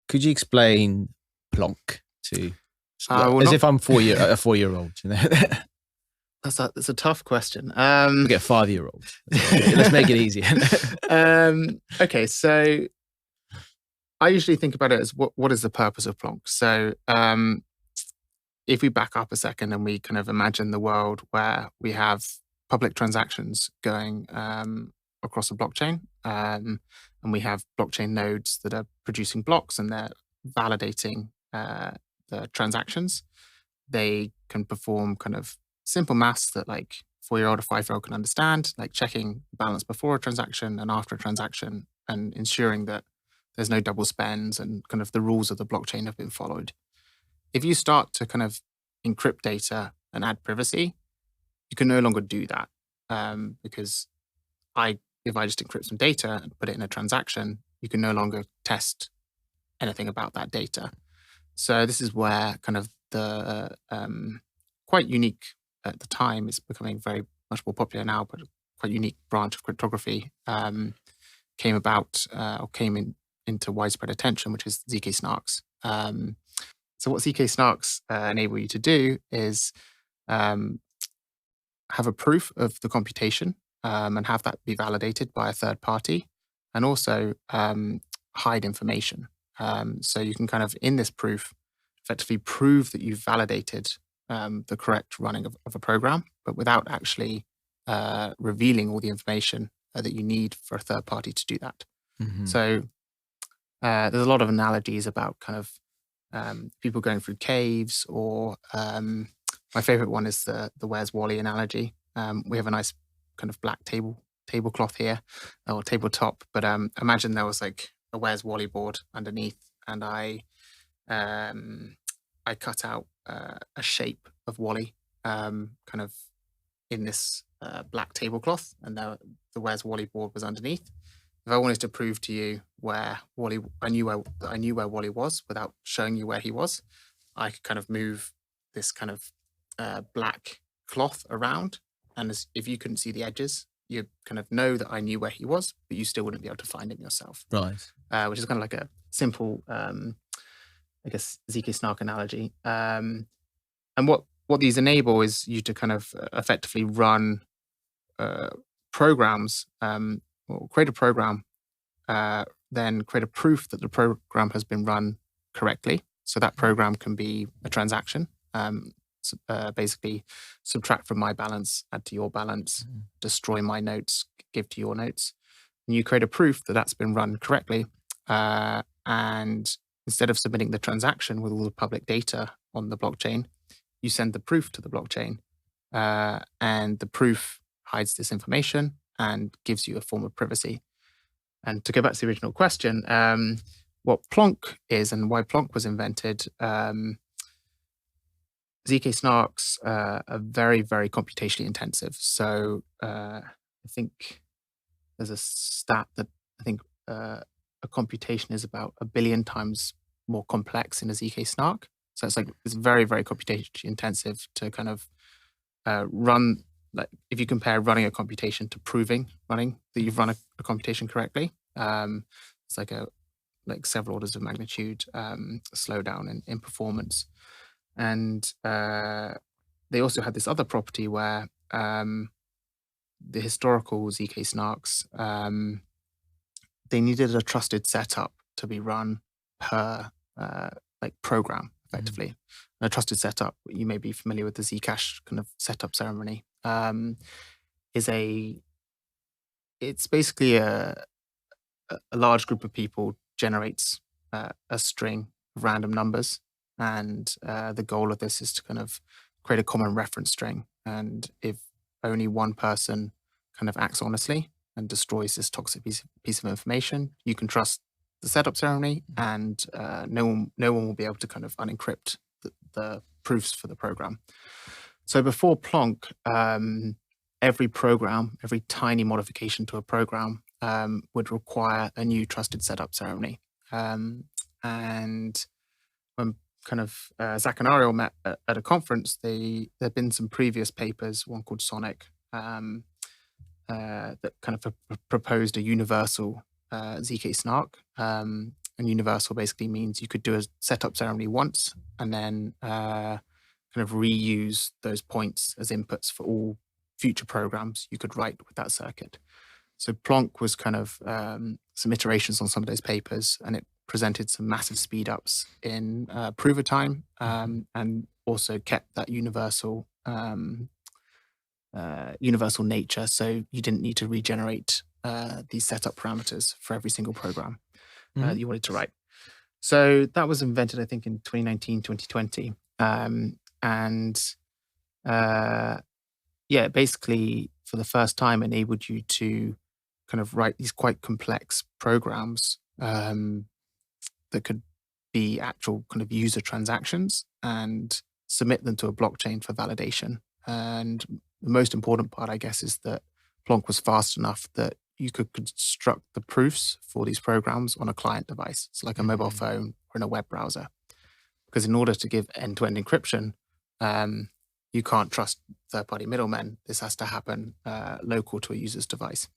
could you explain PLONK to Well, if I'm a 4-year-old? You know? That's a tough question. We get 5-year-old. Let's make it easier. Okay, so I usually think about it as what is the purpose of PLONK? So if we back up a second and we kind of imagine the world where we have public transactions going across a blockchain, and we have blockchain nodes that are producing blocks and they're validating the transactions. They can perform kind of simple maths that like 4-year-old or 5-year-old can understand, like checking the balance before a transaction and after a transaction and ensuring that there's no double spends and kind of the rules of the blockchain have been followed. If you start to kind of encrypt data and add privacy, you can no longer do that because if I just encrypt some data and put it in a transaction, you can no longer test anything about that data. So this is where kind of the quite unique at the time, it's becoming very much more popular now, but quite unique branch of cryptography came about or came into widespread attention, which is ZK snarks. So what ZK snarks enable you to do is have a proof of the computation and have that be validated by a third party, and also hide information. So you can kind of, in this proof, effectively prove that you've validated the correct running of a program, but without actually revealing all the information that you need for a third party to do that. Mm-hmm. So there's a lot of analogies about kind of people going through caves, or my favorite one is the Where's Wally analogy. We have a nice kind of black tablecloth here, or tabletop, but imagine there was like a Where's Wally board underneath, and I cut out a shape of Wally kind of in this black tablecloth, and the Where's Wally board was underneath. If I wanted to prove to you where Wally, I knew where Wally was without showing you where he was, I could kind of move this kind of black cloth around, and if you couldn't see the edges, you kind of know that I knew where he was, but you still wouldn't be able to find him yourself. Right. Which is kind of like a simple, I guess, ZK snark analogy. And what these enable is you to kind of effectively run programs, or create a program, then create a proof that the program has been run correctly. So that program can be a transaction. Basically subtract from my balance, add to your balance, destroy my notes, give to your notes. And you create a proof that that's been run correctly. And instead of submitting the transaction with all the public data on the blockchain, you send the proof to the blockchain. And the proof hides this information and gives you a form of privacy. And to go back to the original question, what PLONK is and why PLONK was invented, ZK snarks are very, very computationally intensive. So I think there's a stat that I think a computation is about 1 billion times more complex in a ZK snark. So it's very, very computationally intensive to kind of run. Like if you compare running a computation to proving running that you've run a computation correctly, it's like several orders of magnitude slowdown in performance. And they also had this other property where the historical ZK snarks, they needed a trusted setup to be run per program, effectively. Mm-hmm. A trusted setup, you may be familiar with the Zcash kind of setup ceremony, it's basically a large group of people generates a string of random numbers. And the goal of this is to kind of create a common reference string. And if only one person kind of acts honestly and destroys this toxic piece of information, you can trust the setup ceremony, and no one will be able to kind of unencrypt the proofs for the program. So before PLONK, every tiny modification to a program would require a new trusted setup ceremony. And when kind of Zach and Ariel met at a conference, there had been some previous papers, one called Sonic, that kind of proposed a universal ZK snark. And universal basically means you could do a setup ceremony once and then kind of reuse those points as inputs for all future programs you could write with that circuit. So PLONK was kind of some iterations on some of those papers, and it presented some massive speed ups in prover time, and also kept that universal nature. So you didn't need to regenerate these setup parameters for every single program that you wanted to write. So that was invented, I think, in 2019, 2020. Yeah, basically for the first time enabled you to kind of write these quite complex programs that could be actual kind of user transactions and submit them to a blockchain for validation. And the most important part, I guess, is that PLONK was fast enough that you could construct the proofs for these programs on a client device, so like a mobile phone or in a web browser. Because in order to give end-to-end encryption, you can't trust third-party middlemen. This has to happen local to a user's device.